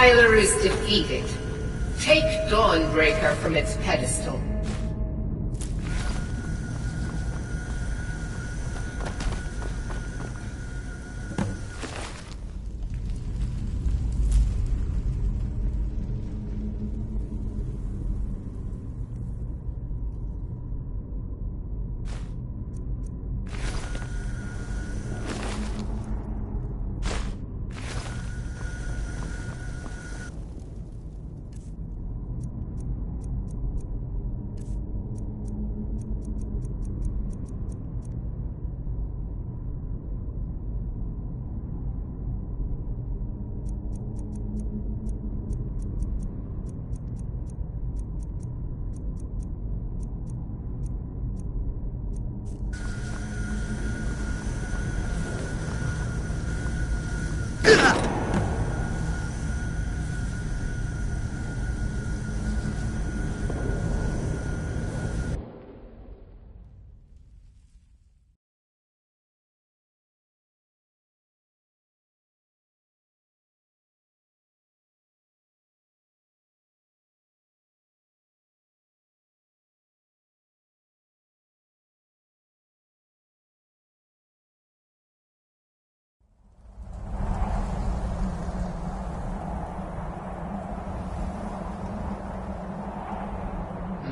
Compiler is defeated. Take Dawnbreaker from its pedestal.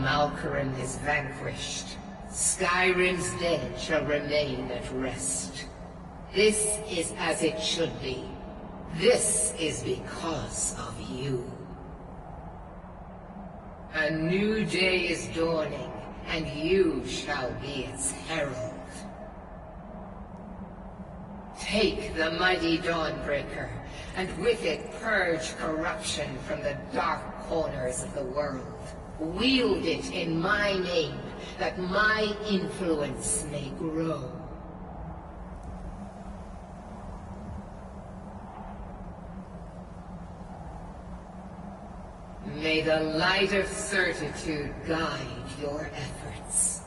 Malkaran is vanquished. Skyrim's dead shall remain at rest. This is as it should be. This is because of you. A new day is dawning, and you shall be its herald. Take the mighty Dawnbreaker, and with it purge corruption from the dark corners of the world. Wield it in my name, that my influence may grow. May the light of certitude guide your efforts.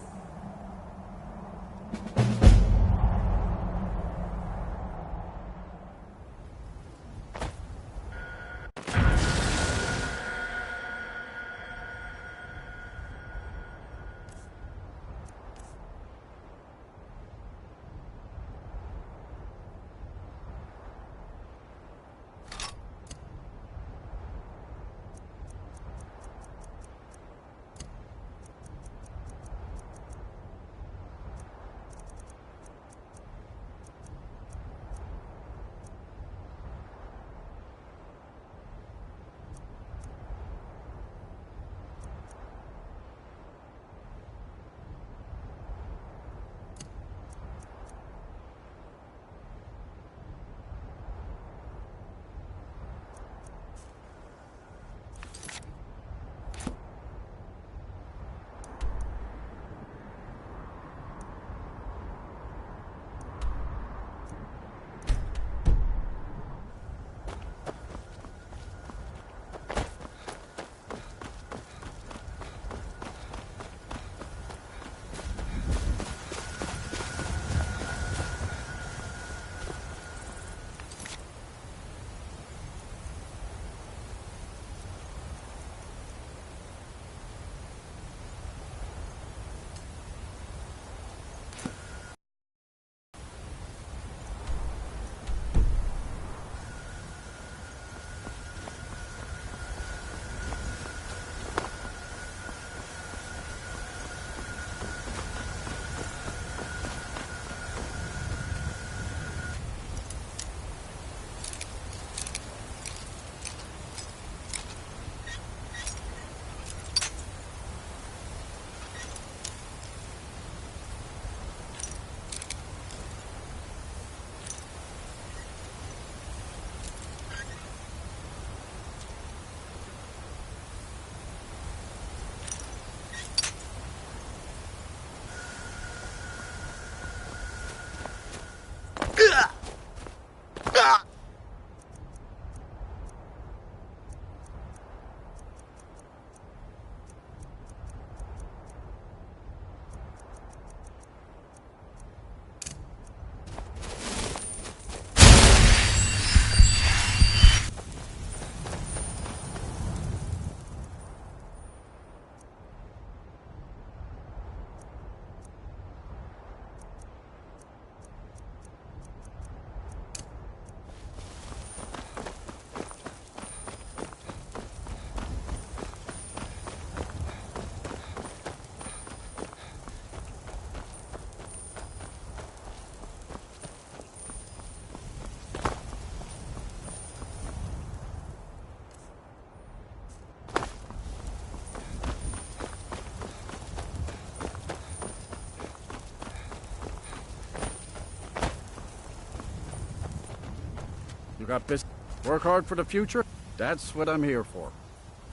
You got business? Work hard for the future? That's what I'm here for.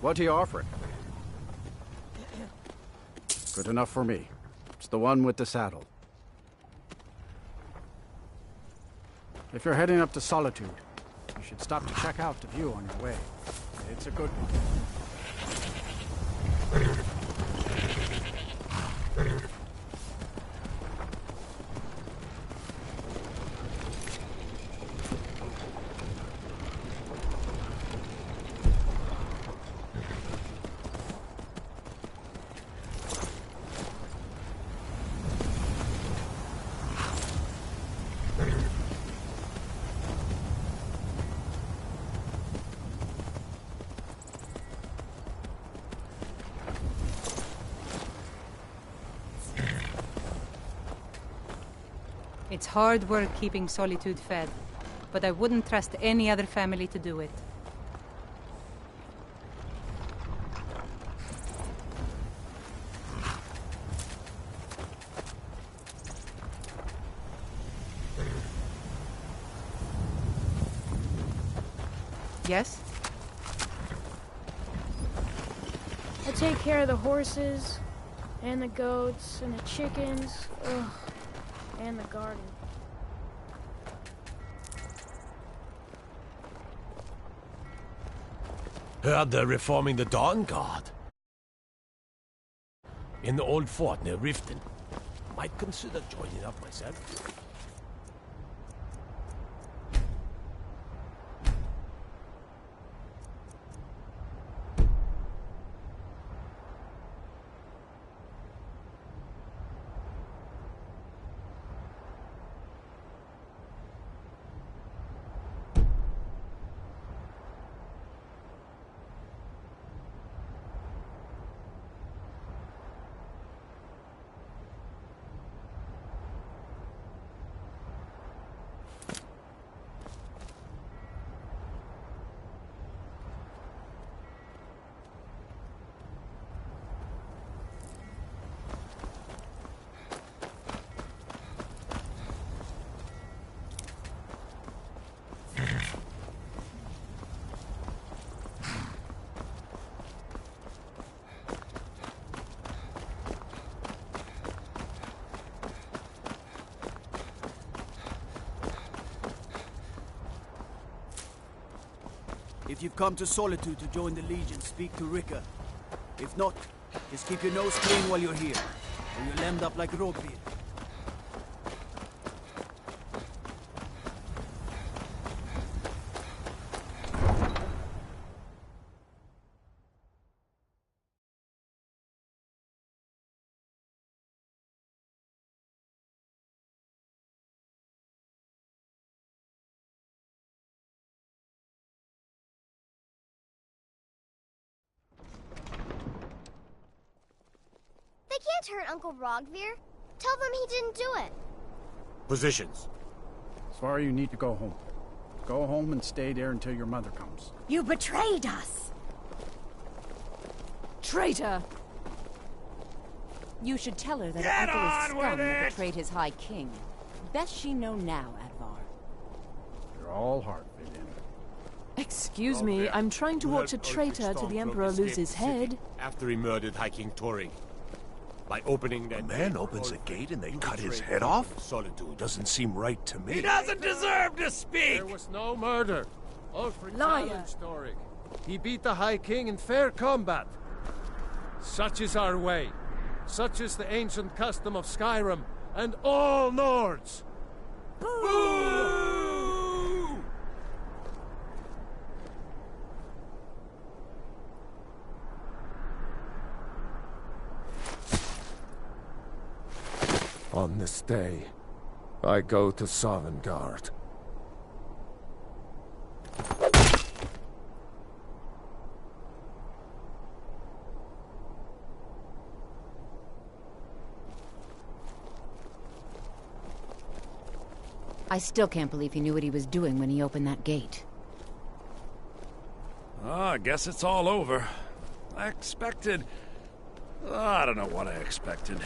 What are you offering? Good enough for me. It's the one with the saddle. If you're heading up to Solitude, you should stop to check out the view on your way. It's a good one. It's hard work keeping Solitude fed, but I wouldn't trust any other family to do it. Yes? I take care of the horses, and the goats, and the chickens, and the garden. Heard they're reforming the Dawn Guard. In the old fort near Riften. Might consider joining up myself. If you've come to Solitude to join the Legion, speak to Rika. If not, just keep your nose clean while you're here, or you'll end up like Rogbeard. They can't hurt Uncle Rogveer. Tell them he didn't do it. Positions. Sorry, you need to go home. Go home and stay there until your mother comes. You betrayed us! Traitor! You should tell her that her uncle is scum that betrayed his High King. Best she know now, Advar. You're all heart, Vivian. Excuse me, I'm trying to watch a traitor till the Emperor lose his head. After he murdered High King Toring. By opening that... A man opens a gate and they cut his head off? Solitude. Doesn't seem right to me. He doesn't deserve to speak! There was no murder. Ulfric Liar. challenged Torig. He beat the High King in fair combat. Such is our way. Such is the ancient custom of Skyrim and all Nords. Boo! On this day, I go to Sovngarde. I still can't believe he knew what he was doing when he opened that gate. I guess it's all over. I expected... I don't know what I expected.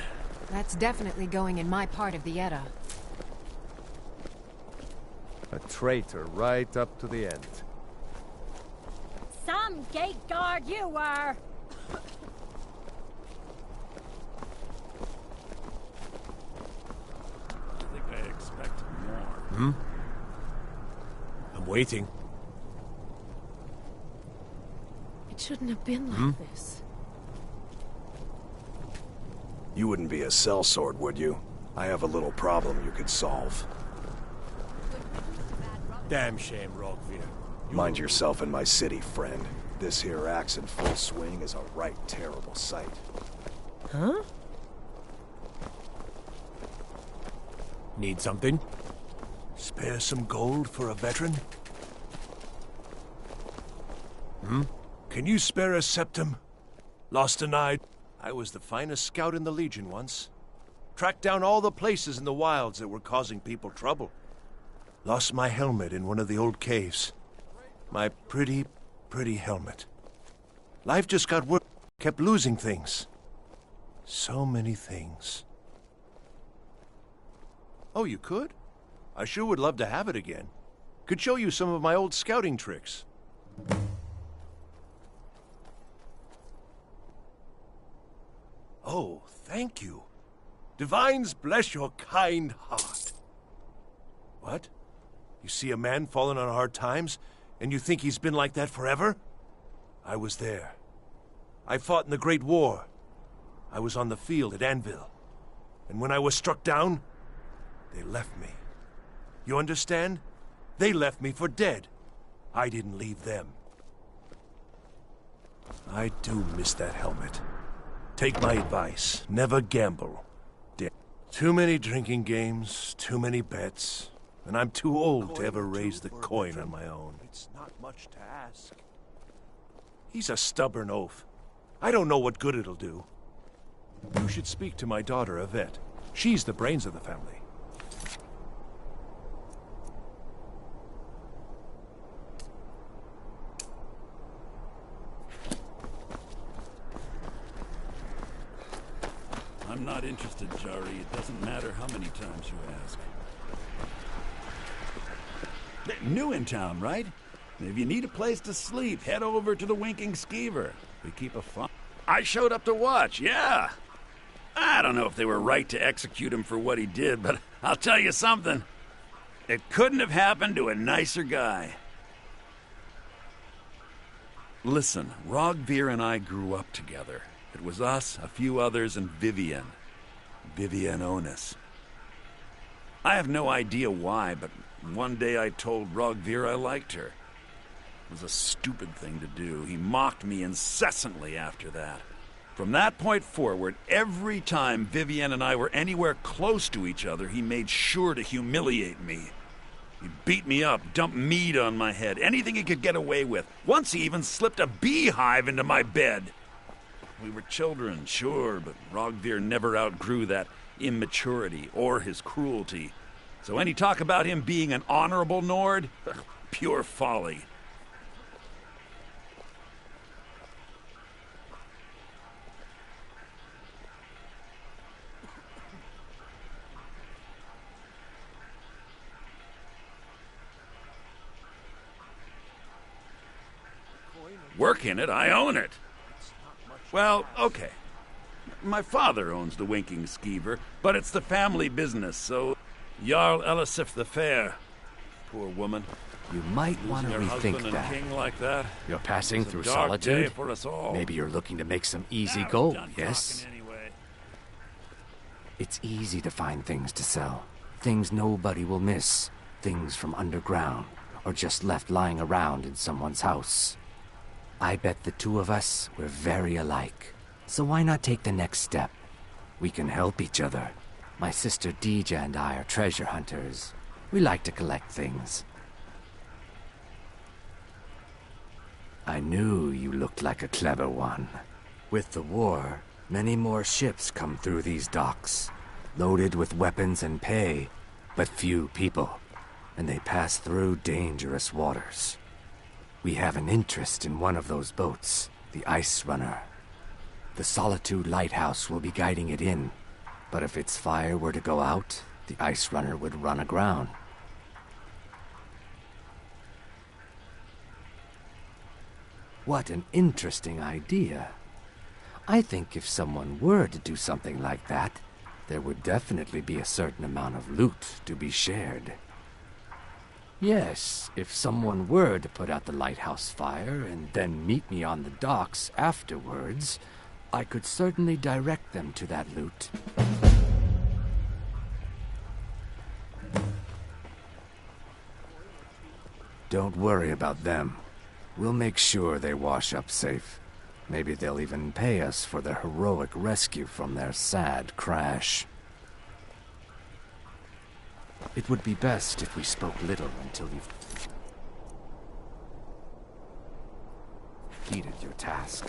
That's definitely going in my part of the Edda. A traitor right up to the end. Some gate guard you were! I think I expected more. Hmm? I'm waiting. It shouldn't have been like this. You wouldn't be a sellsword, would you? I have a little problem you could solve. Damn shame, Rogvir. Mind yourself in my city, friend. This here axe in full swing is a right terrible sight. Huh? Need something? Spare some gold for a veteran? Hmm? Can you spare a septum? Lost an eye. I was the finest scout in the Legion once. Tracked down all the places in the wilds that were causing people trouble. Lost my helmet in one of the old caves. My pretty, pretty helmet. Life just got worse. Kept losing things. So many things. Oh, you could? I sure would love to have it again. Could show you some of my old scouting tricks. Oh, thank you. Divines bless your kind heart. What? You see a man falling on hard times, and you think he's been like that forever? I was there. I fought in the Great War. I was on the field at Anvil. And when I was struck down, they left me. You understand? They left me for dead. I didn't leave them. I do miss that helmet. Take my advice. Never gamble. Too many drinking games, too many bets, and I'm too old to ever raise the coin on my own. It's not much to ask. He's a stubborn oaf. I don't know what good it'll do. You should speak to my daughter, Yvette. She's the brains of the family. I'm not interested, Jari. It doesn't matter how many times you ask. New in town, right? If you need a place to sleep, head over to the Winking Skeever. We keep a fun. I showed up to watch, yeah. I don't know if they were right to execute him for what he did, but I'll tell you something. It couldn't have happened to a nicer guy. Listen, Rogvir and I grew up together. It was us, a few others, and Vivienne. Vivienne Onus. I have no idea why, but one day I told Rogvir I liked her. It was a stupid thing to do. He mocked me incessantly after that. From that point forward, every time Vivienne and I were anywhere close to each other, he made sure to humiliate me. He beat me up, dumped meat on my head, anything he could get away with. Once he even slipped a beehive into my bed. We were children, sure, but Rogvir never outgrew that immaturity or his cruelty. So any talk about him being an honorable Nord? Pure folly. Work in it, I own it. Well, okay. My father owns the Winking Skeever, but it's the family business, so Jarl Elisif the Fair. Poor woman. You might want to rethink that. King like that. You're passing It's a through dark day solitude? for us all. Maybe you're looking to make some easy I'm gold, done yes? talking anyway. It's easy to find things to sell. Things nobody will miss. Things from underground, or just left lying around in someone's house. I bet the two of us, we're very alike. So why not take the next step? We can help each other. My sister Dija and I are treasure hunters. We like to collect things. I knew you looked like a clever one. With the war, many more ships come through these docks, loaded with weapons and pay, but few people, and they pass through dangerous waters. We have an interest in one of those boats, the Ice Runner. The Solitude Lighthouse will be guiding it in, but if its fire were to go out, the Ice Runner would run aground. What an interesting idea. I think if someone were to do something like that, there would definitely be a certain amount of loot to be shared. Yes, if someone were to put out the lighthouse fire and then meet me on the docks afterwards, I could certainly direct them to that loot. Don't worry about them. We'll make sure they wash up safe. Maybe they'll even pay us for their heroic rescue from their sad crash. It would be best if we spoke little until you've completed your task.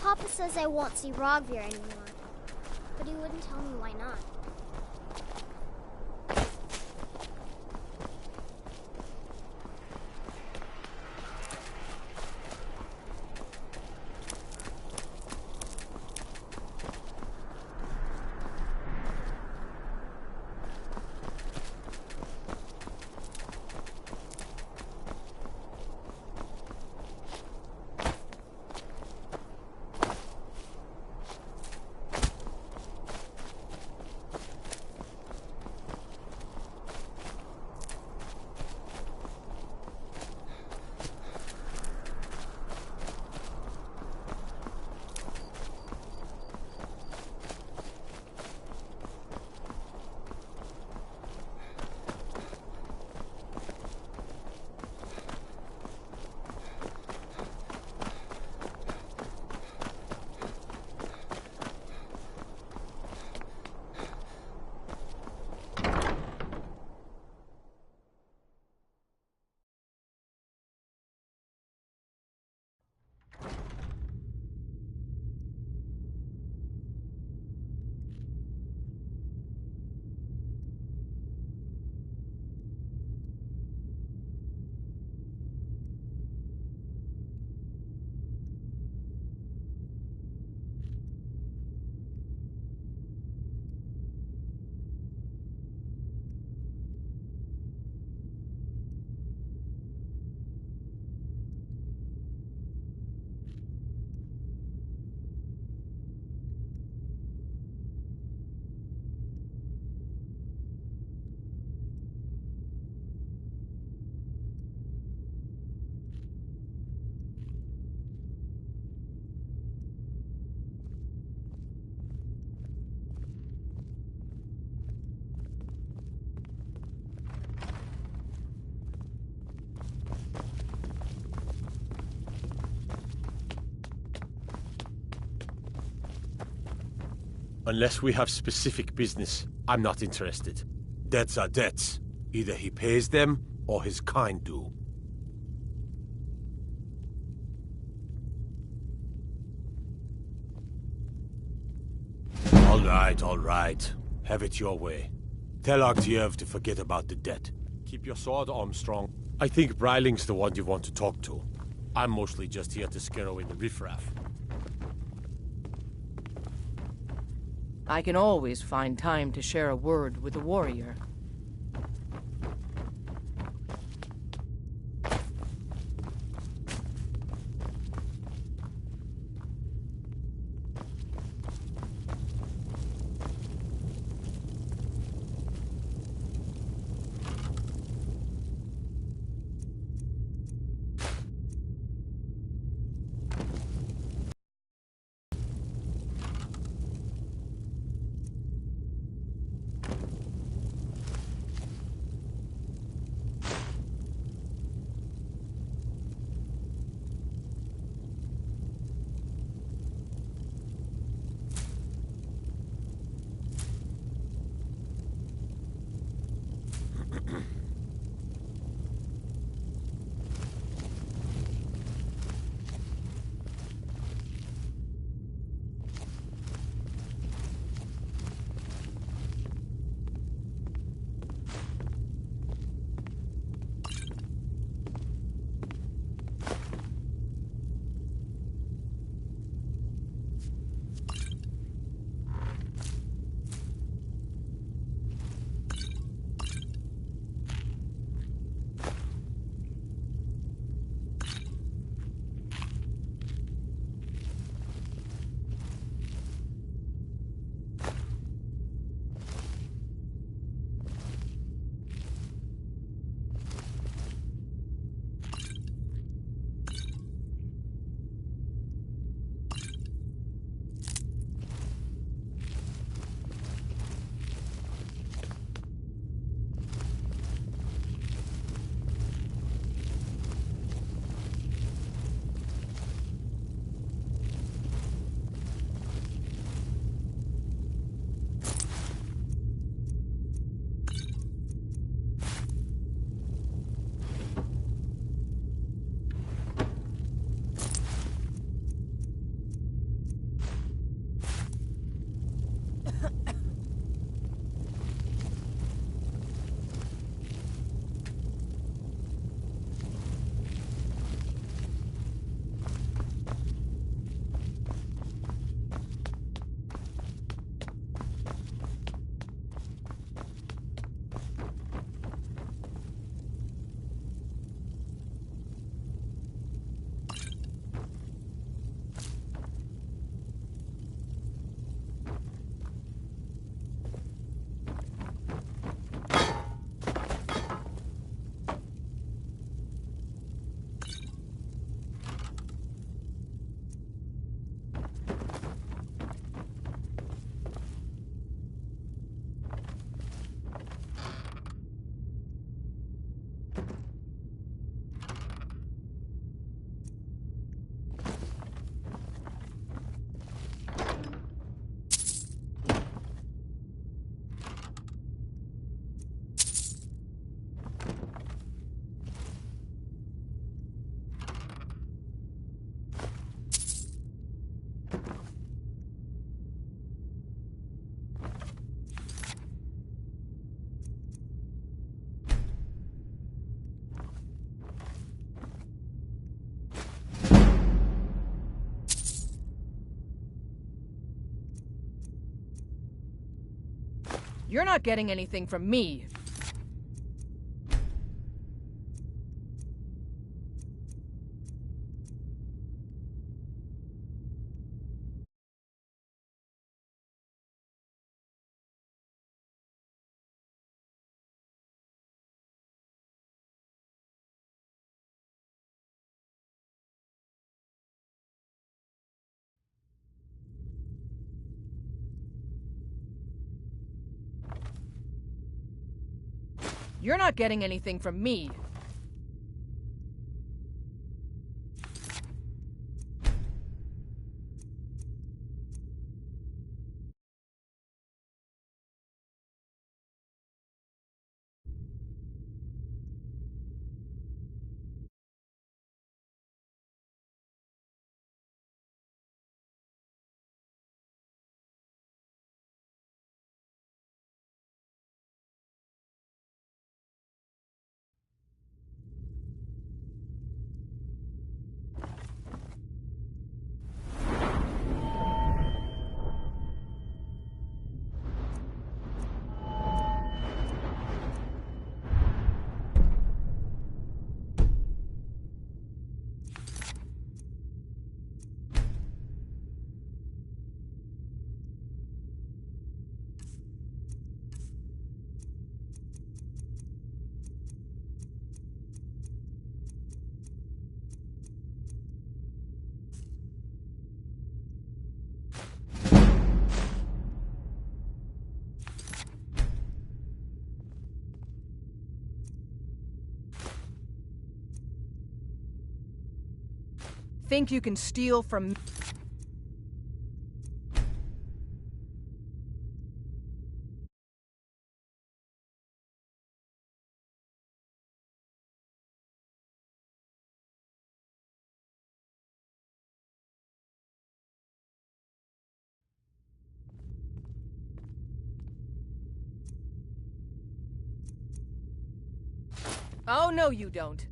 Papa says I won't see Rogvir anymore, but he wouldn't tell me why not. Unless we have specific business, I'm not interested. Debts are debts. Either he pays them, or his kind do. All right. Have it your way. Tell Artiev to forget about the debt. Keep your sword arm strong. I think Breiling's the one you want to talk to. I'm mostly just here to scare away the riffraff. I can always find time to share a word with a warrior. You're not getting anything from me. You're not getting anything from me. Think you can steal from... Oh, no, you don't.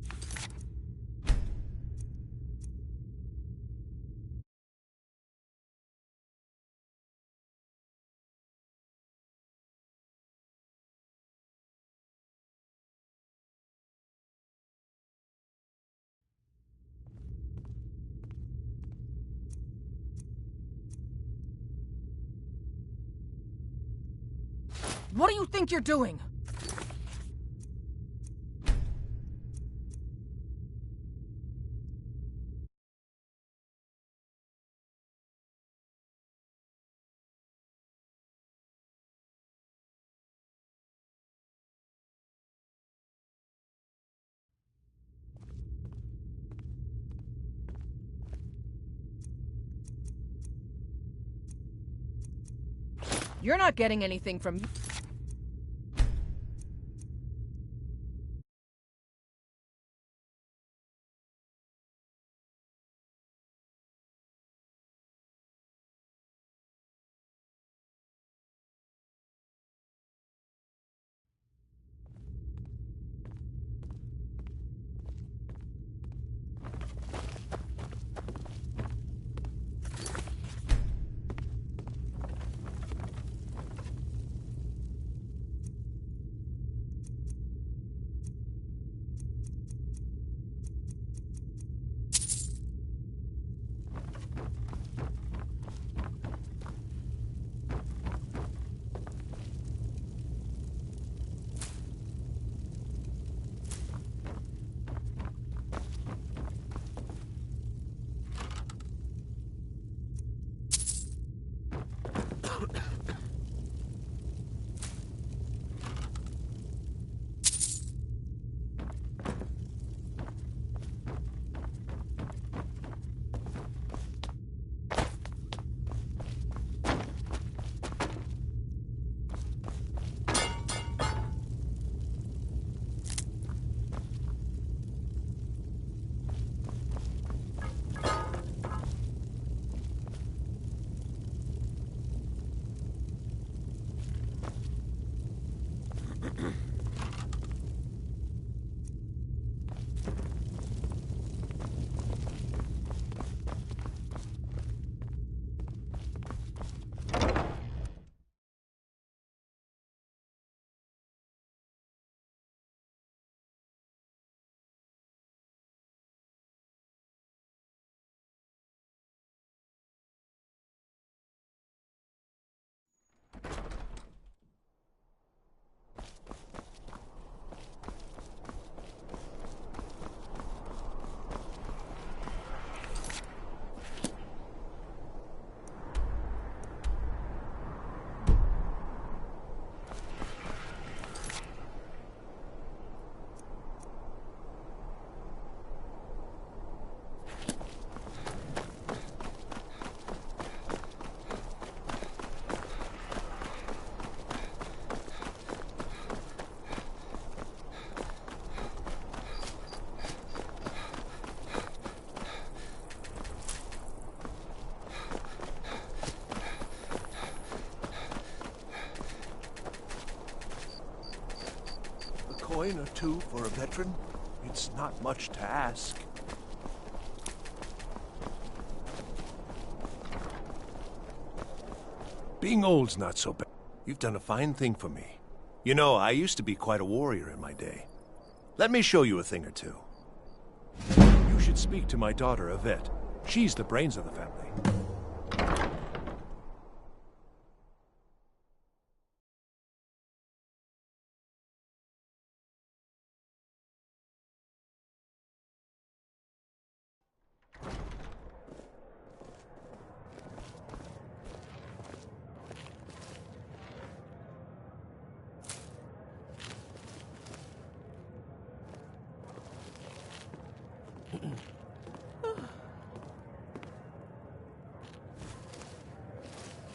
What do you think you're doing? You're not getting anything from... coin or two for a veteran? It's not much to ask. Being old's not so bad. You've done a fine thing for me. You know, I used to be quite a warrior in my day. Let me show you a thing or two. You should speak to my daughter, Yvette. She's the brains of the family.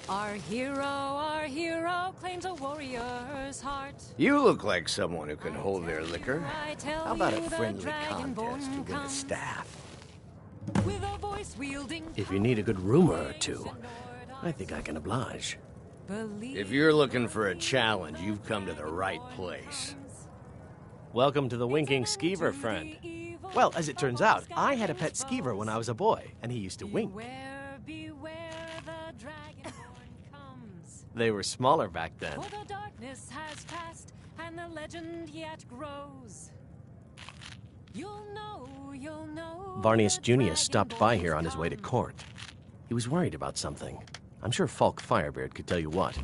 Our hero claims a warrior's heart. You look like someone who can hold their liquor. How about a friendly contest to win a staff? With a voice wielding. If you need a good rumor or two, I think I can oblige. If you're looking for a challenge, you've come to the right place. Welcome to the Winking Skeever, friend. Well, as it turns out, I had a pet skeever when I was a boy, and he used to wink. They were smaller back then. For the darkness has passed, and the legend yet grows. You'll know. Varnius Junius stopped by here on his way to court. He was worried about something. I'm sure Falk Firebeard could tell you what.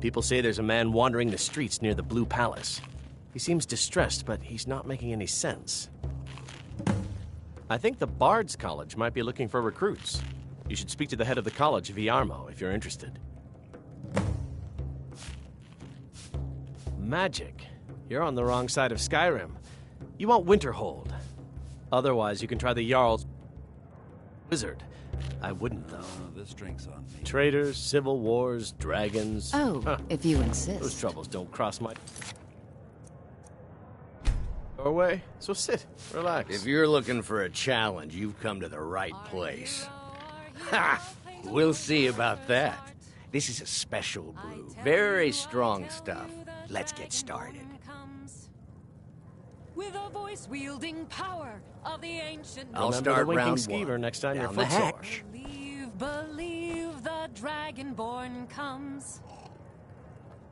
People say there's a man wandering the streets near the Blue Palace. He seems distressed, but he's not making any sense. I think the Bard's College might be looking for recruits. You should speak to the head of the college, Viarmo, if you're interested. Magic. You're on the wrong side of Skyrim. You want Winterhold. Otherwise, you can try the Jarl's wizard. I wouldn't, though. This drink's on me. Traitors, civil wars, dragons. Oh, if you insist. Those troubles don't cross my doorway, so sit, relax. If you're looking for a challenge, you've come to the right place. Ha! We'll see about that. This is a special brew. Very strong stuff. Let's get started. With a voice wielding power of the ancient. I'll start round Skeever one. next time you're Down the footsore. hatch. Believe the Dragonborn comes.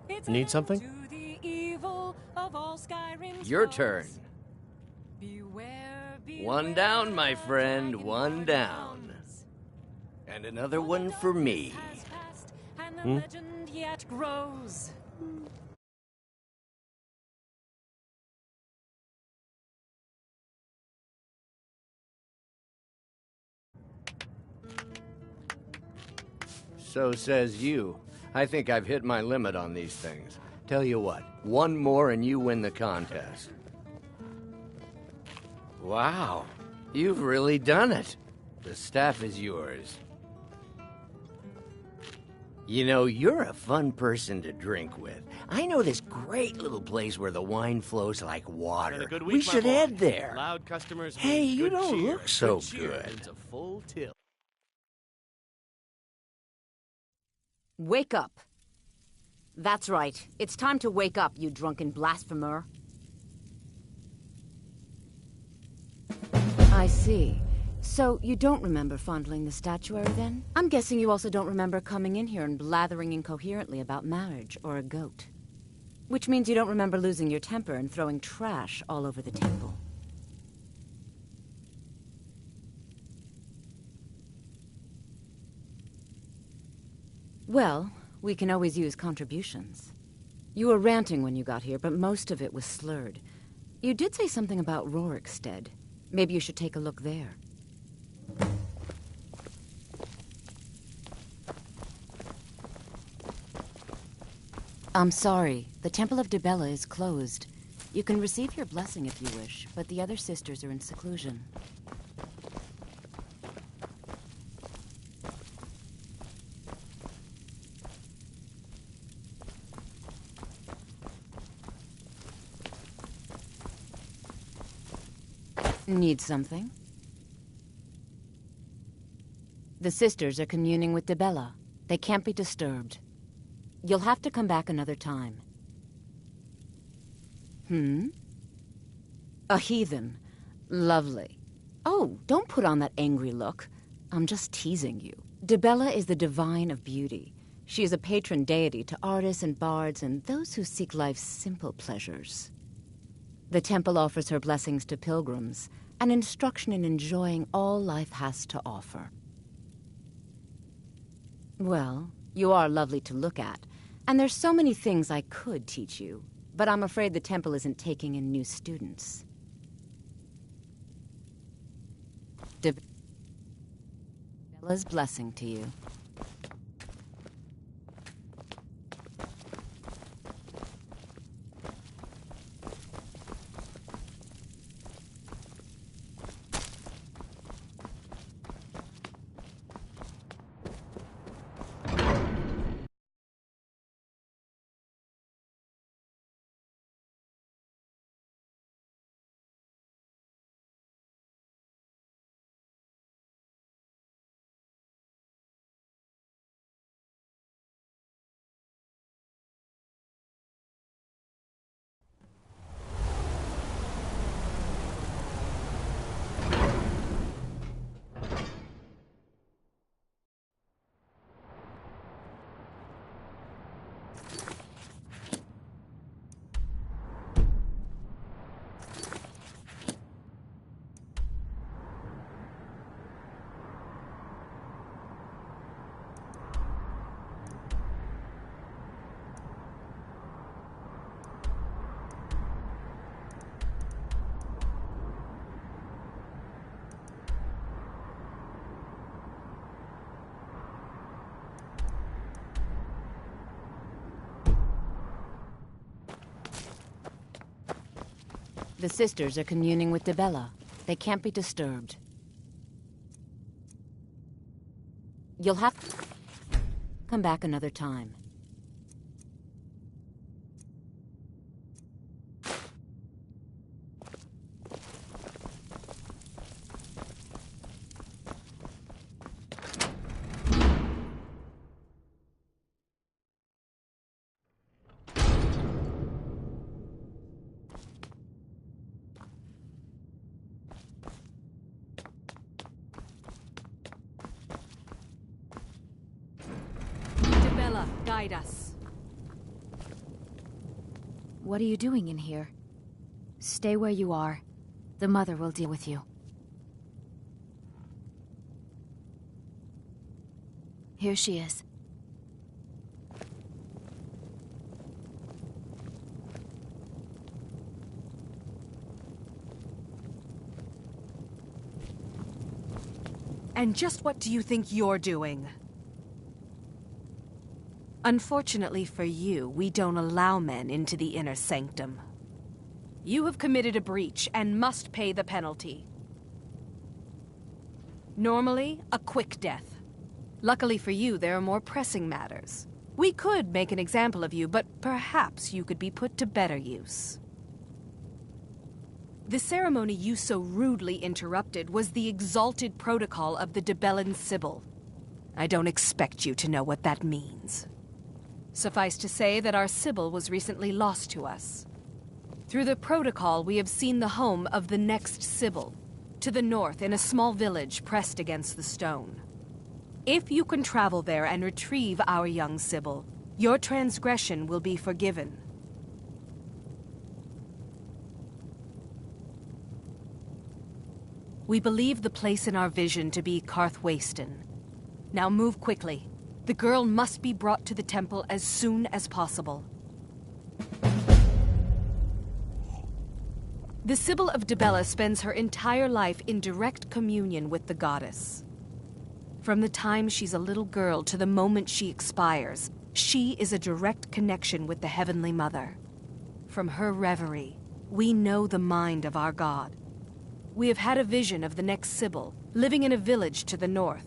It's Need something? to the evil of all Skyrim's Your foes. turn. One down, my friend, one down. And another one for me. And the legend yet grows. So says you. I think I've hit my limit on these things. Tell you what, one more and you win the contest. Wow, you've really done it. The staff is yours. You know, you're a fun person to drink with. I know this great little place where the wine flows like water. We should head there. Loud customers. Hey, you good don't cheer. look so cheer good. means a full tilt. Wake up. That's right. It's time to wake up, you drunken blasphemer. I see. So, you don't remember fondling the statuary, then? I'm guessing you also don't remember coming in here and blathering incoherently about marriage or a goat. Which means you don't remember losing your temper and throwing trash all over the temple. Well, we can always use contributions. You were ranting when you got here, but most of it was slurred. You did say something about Rorikstead. Maybe you should take a look there. I'm sorry. The Temple of Dibella is closed. You can receive your blessing if you wish, but the other sisters are in seclusion. Need something? The sisters are communing with Dibella. They can't be disturbed. You'll have to come back another time. A heathen. Lovely. Oh, don't put on that angry look. I'm just teasing you. Dibella is the divine of beauty. She is a patron deity to artists and bards and those who seek life's simple pleasures. The temple offers her blessings to pilgrims, and instruction in enjoying all life has to offer. Well, you are lovely to look at, and there's so many things I could teach you, but I'm afraid the temple isn't taking in new students. Dibella's blessing to you. The sisters are communing with Dibella. They can't be disturbed. You'll have to come back another time. Guide us. What are you doing in here? Stay where you are. The mother will deal with you. Here she is. And just what do you think you're doing? Unfortunately for you, we don't allow men into the inner sanctum. You have committed a breach and must pay the penalty. Normally, a quick death. Luckily for you, there are more pressing matters. We could make an example of you, but perhaps you could be put to better use. The ceremony you so rudely interrupted was the exalted protocol of the Dibellan Sibyl. I don't expect you to know what that means. Suffice to say that our Sibyl was recently lost to us. Through the protocol, we have seen the home of the next Sibyl, to the north in a small village pressed against the stone. If you can travel there and retrieve our young Sibyl, your transgression will be forgiven. We believe the place in our vision to be Karthwasten. Now move quickly. The girl must be brought to the temple as soon as possible. The Sibyl of Dibella spends her entire life in direct communion with the goddess. From the time she's a little girl to the moment she expires, she is a direct connection with the Heavenly Mother. From her reverie, we know the mind of our god. We have had a vision of the next Sibyl, living in a village to the north.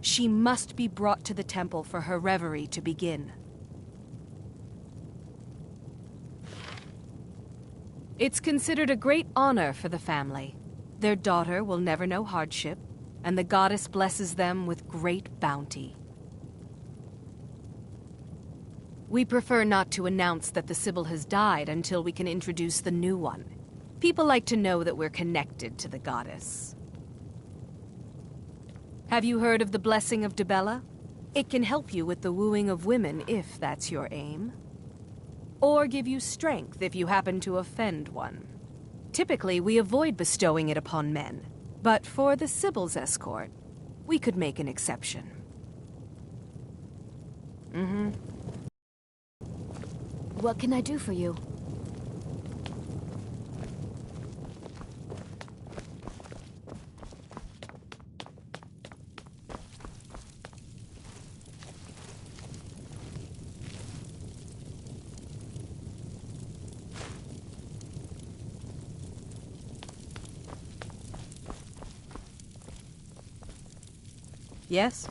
She must be brought to the temple for her reverie to begin. It's considered a great honor for the family. Their daughter will never know hardship, and the goddess blesses them with great bounty. We prefer not to announce that the Sibyl has died until we can introduce the new one. People like to know that we're connected to the goddess. Have you heard of the Blessing of Dibella? It can help you with the wooing of women if that's your aim. Or give you strength if you happen to offend one. Typically, we avoid bestowing it upon men, but for the Sibyl's escort, we could make an exception. What can I do for you? Yes?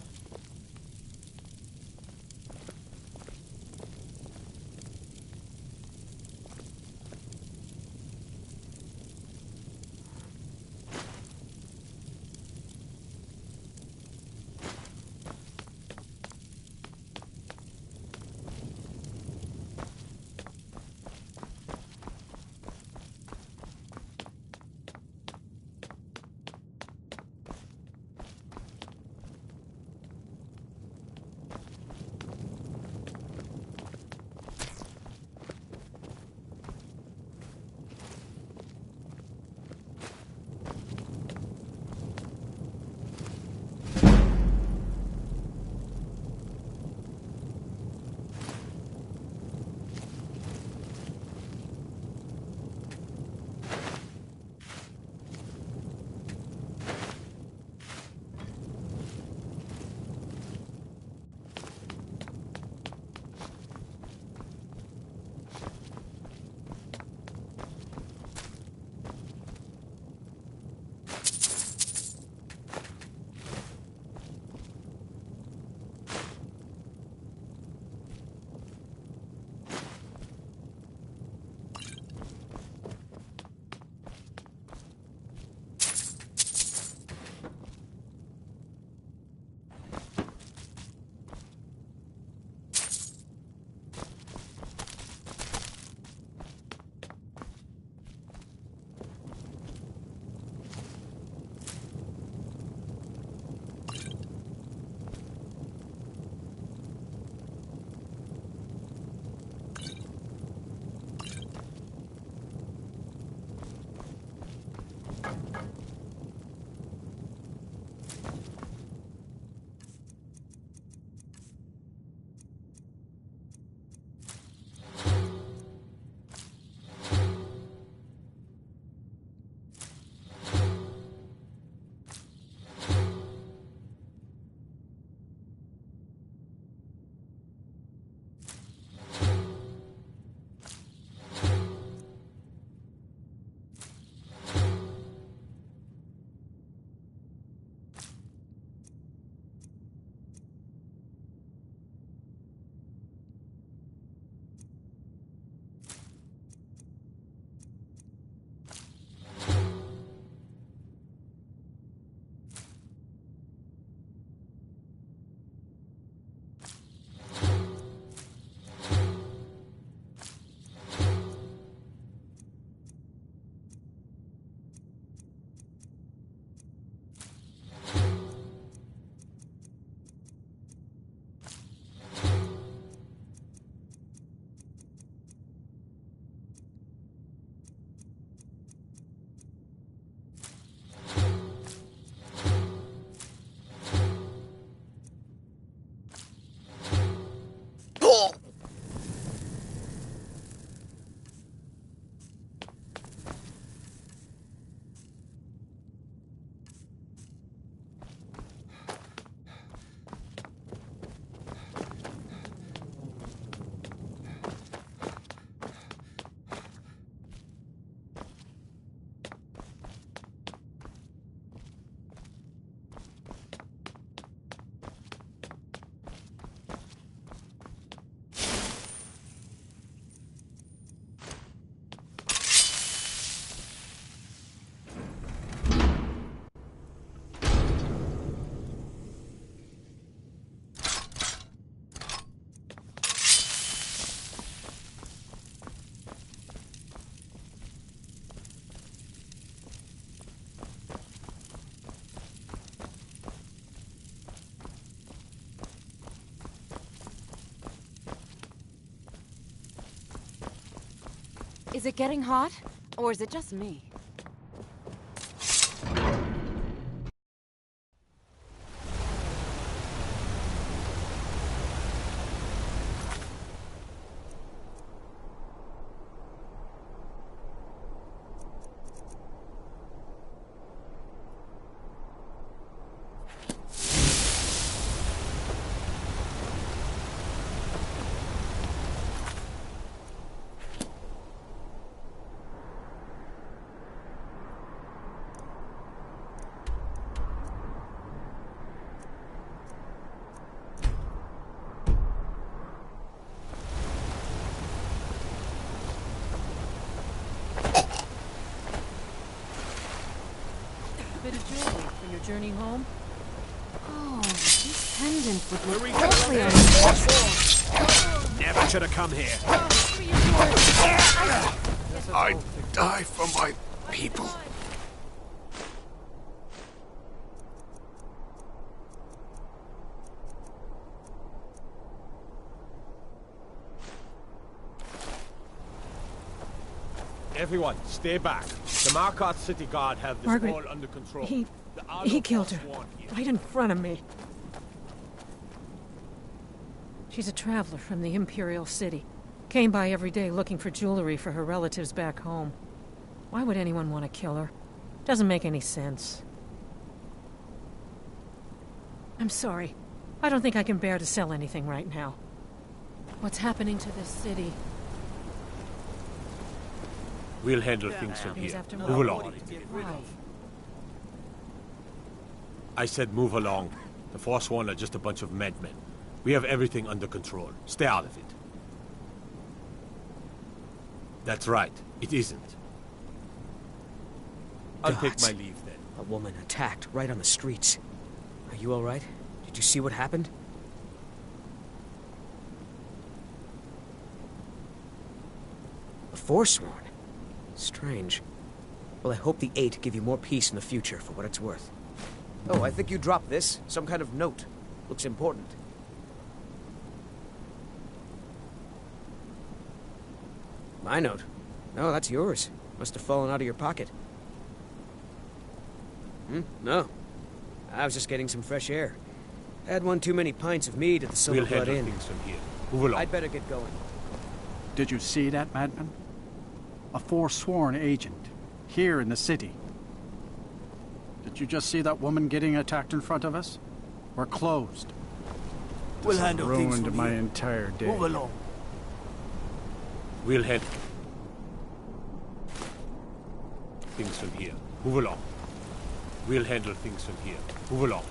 Is it getting hot? Or is it just me? Bit of jewelry for your journey home? Oh, this pendant would look Hurry, lovely on you. Never should have come here. I die for my people. Everyone, stay back. The Marcotte City Guard have this Margaret, all under control. He alot killed her. sworn here. Right in front of me. She's a traveler from the Imperial City. Came by every day looking for jewelry for her relatives back home. Why would anyone want to kill her? Doesn't make any sense. I'm sorry. I don't think I can bear to sell anything right now. What's happening to this city? We'll handle things from He's here. after Move my along. body. Why? I said move along. The Forsworn are just a bunch of madmen. We have everything under control. Stay out of it. That's right. It isn't. I'll take Gods. my leave then. A woman attacked right on the streets. Are you all right? Did you see what happened? A Forsworn? Strange. Well, I hope the Eight give you more peace in the future, for what it's worth. Oh, I think you dropped this. Some kind of note. Looks important. My note? No, that's yours. Must have fallen out of your pocket. No. I was just getting some fresh air. Had one too many pints of mead at the Silver We'll Blood handle Inn. things from here. Move along. I'd better get going. Did you see that, madman? A Forsworn agent, here in the city. Did you just see that woman getting attacked in front of us? We're closed. We'll This has handle things ruined from my here. entire day. Move along. We'll handle things from here. Move along. We'll handle things from here. Move along.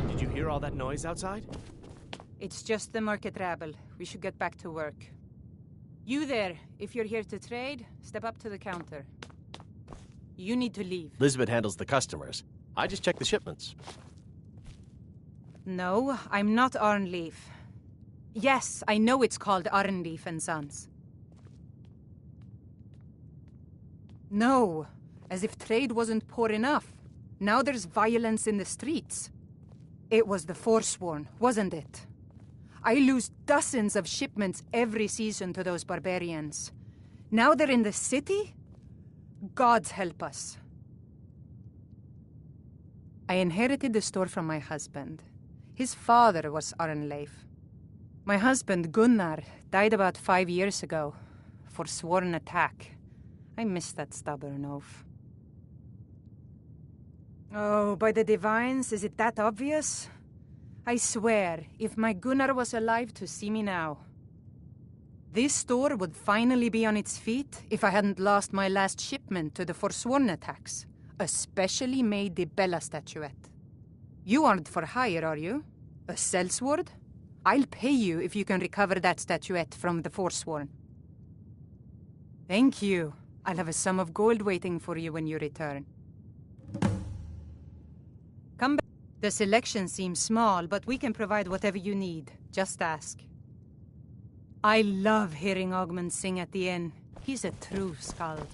Did you hear all that noise outside? It's just the market rabble. We should get back to work. You there, if you're here to trade, step up to the counter. You need to leave. Lisbeth handles the customers. I just check the shipments. No, I'm not Arnleaf. Yes, I know it's called Arnleaf and Sons. No, as if trade wasn't poor enough. Now there's violence in the streets. It was the Forsworn, wasn't it? I lose dozens of shipments every season to those barbarians. Now they're in the city? Gods help us. I inherited the store from my husband. His father was Arnleif. My husband, Gunnar, died about 5 years ago. Forsworn attack. I miss that stubborn oaf. Oh, by the divines, is it that obvious? I swear, if my Gunnar was alive to see me now. This store would finally be on its feet if I hadn't lost my last shipment to the Forsworn attacks. A specially made Dibella statuette. You aren't for hire, are you? A sellsword? I'll pay you if you can recover that statuette from the Forsworn. Thank you. I'll have a sum of gold waiting for you when you return. Come back. The selection seems small, but we can provide whatever you need. Just ask. I love hearing Ogmund sing at the inn. He's a true skald.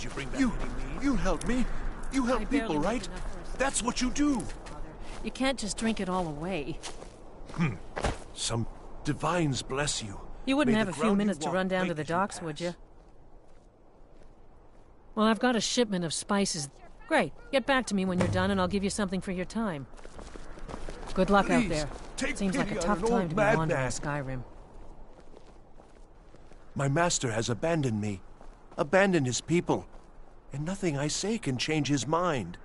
you bring back any mead? You help me. You help people, right? That's what you do. You can't just drink it all away. Some divines bless you. You wouldn't May have the a few ground you minutes to walk run down make to the as you docks, would you? Well, I've got a shipment of spices. Great. Get back to me when you're done, and I'll give you something for your time. Good luck out Please, there. take Seems like a pity on tough an time old to be wandering madman. Skyrim. My master has abandoned me, abandoned his people, and nothing I say can change his mind.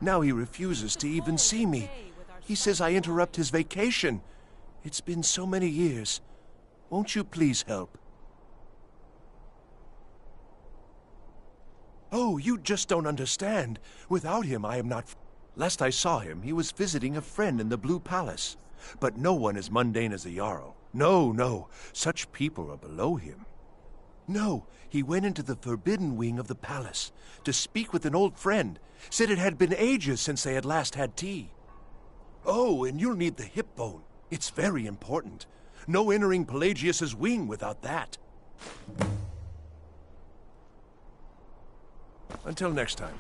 Now he refuses to even see me. He says I interrupt his vacation. It's been so many years. Won't you please help? Oh, you just don't understand. Without him, I am not... Last I saw him, he was visiting a friend in the Blue Palace. But no one as mundane as the Jarl. No, no. Such people are below him. No, he went into the forbidden wing of the palace to speak with an old friend. Said it had been ages since they had last had tea. Oh, and you'll need the hip bone. It's very important. No entering Pelagius's wing without that. Until next time.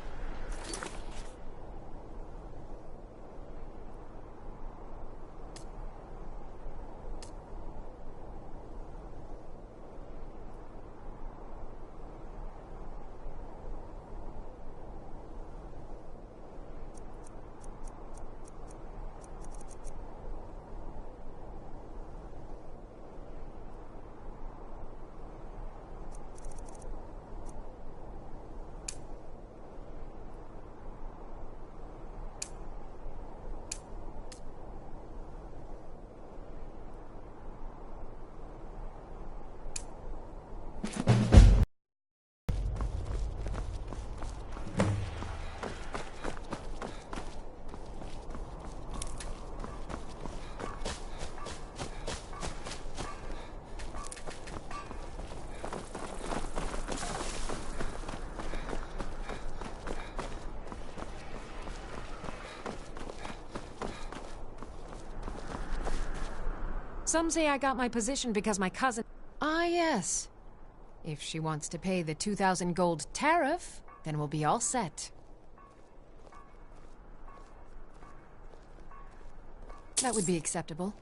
Some say I got my position because my cousin... Ah, yes. If she wants to pay the 2,000 gold tariff, then we'll be all set. That would be acceptable.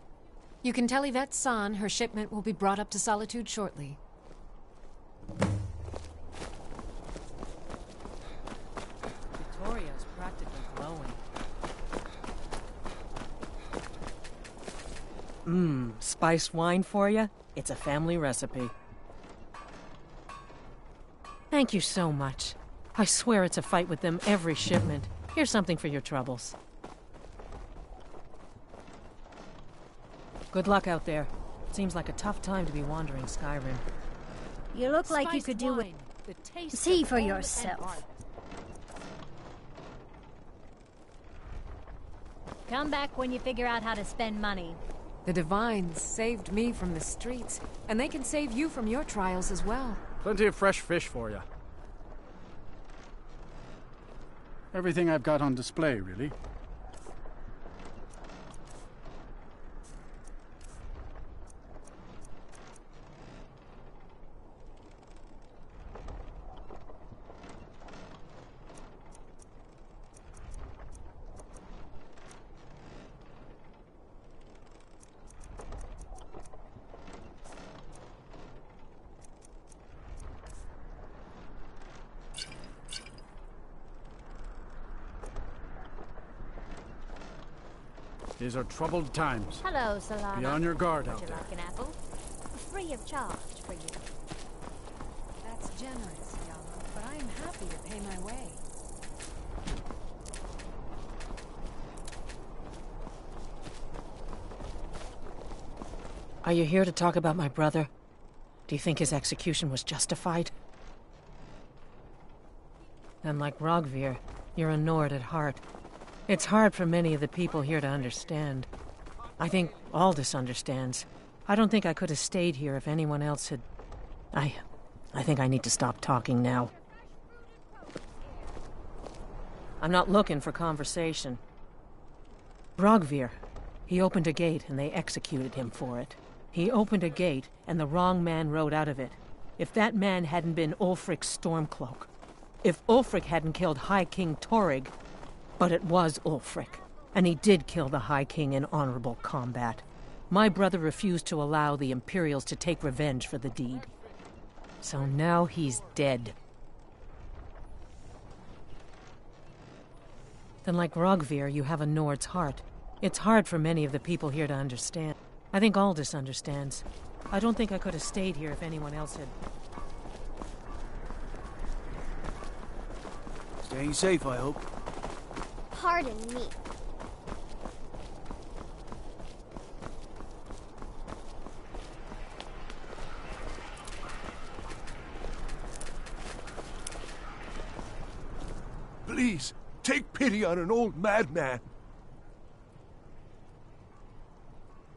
You can tell Yvette San her shipment will be brought up to Solitude shortly. Victoria's practically glowing. Spiced wine for you? It's a family recipe. Thank you so much. I swear it's a fight with them every shipment. Here's something for your troubles. Good luck out there. Seems like a tough time to be wandering Skyrim. You look like you could do it. See for yourself. Come back when you figure out how to spend money. The Divines saved me from the streets, and they can save you from your trials as well. Plenty of fresh fish for you. Everything I've got on display, really. These are troubled times. Hello, Solana. Be on your guard out Would there. you like an apple? Free of charge for you. That's generous, Yama, but I am happy to pay my way. Are you here to talk about my brother? Do you think his execution was justified? And like Rogvir, you're a Nord at heart. It's hard for many of the people here to understand. I think Aldous understands. I don't think I could have stayed here if anyone else had... I think I need to stop talking now. I'm not looking for conversation. Rogvir, he opened a gate and they executed him for it. He opened a gate and the wrong man rode out of it. If that man hadn't been Ulfric's Stormcloak, If Ulfric hadn't killed High King Torrig, but it was Ulfric, and he did kill the High King in honorable combat. My brother refused to allow the Imperials to take revenge for the deed. So now he's dead. Then like Rogvir, you have a Nord's heart. It's hard for many of the people here to understand. I think Aldous understands. I don't think I could have stayed here if anyone else had. Staying safe, I hope. Pardon me. Please, take pity on an old madman.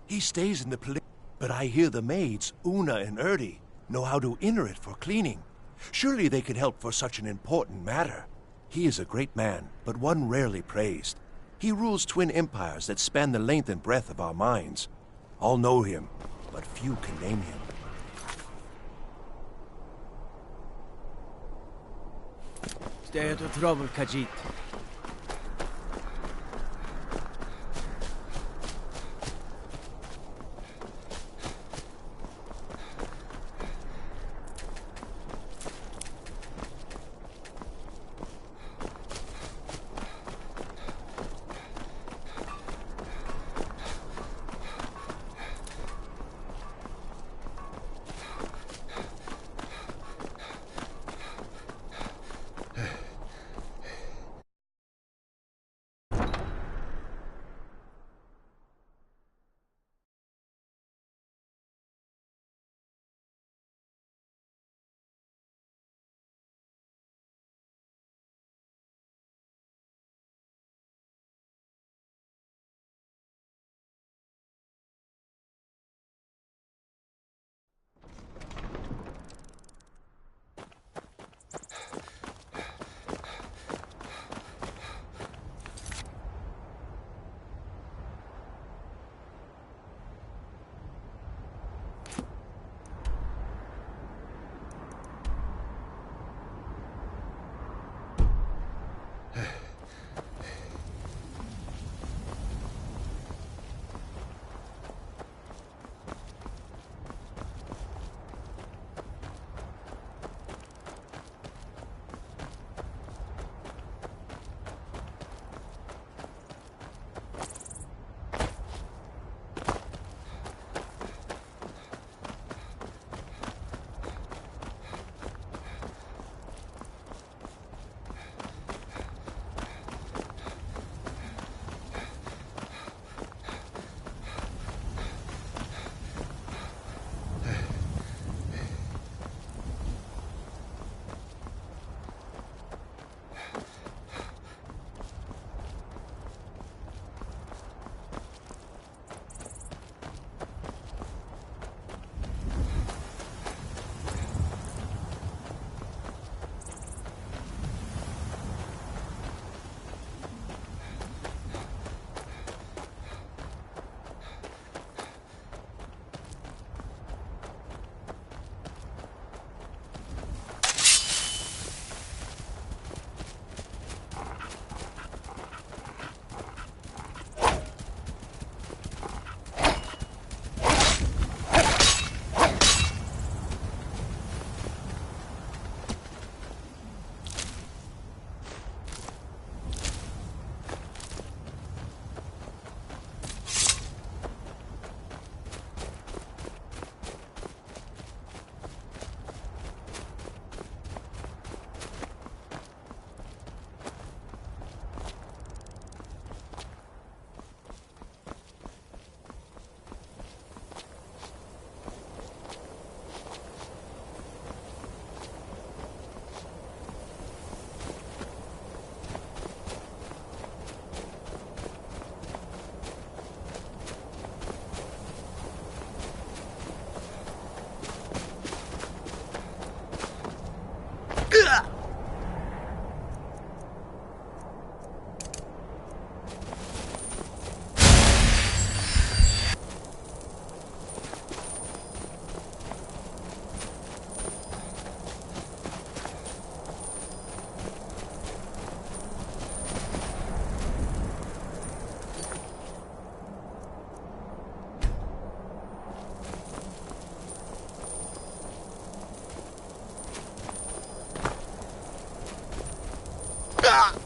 He stays in the police, but I hear the maids, Una and Erdi, know how to enter it for cleaning. Surely they could help for such an important matter. He is a great man, but one rarely praised. He rules twin empires that span the length and breadth of our minds. All know him, but few can name him. Stay out of trouble, Khajiit. Ah!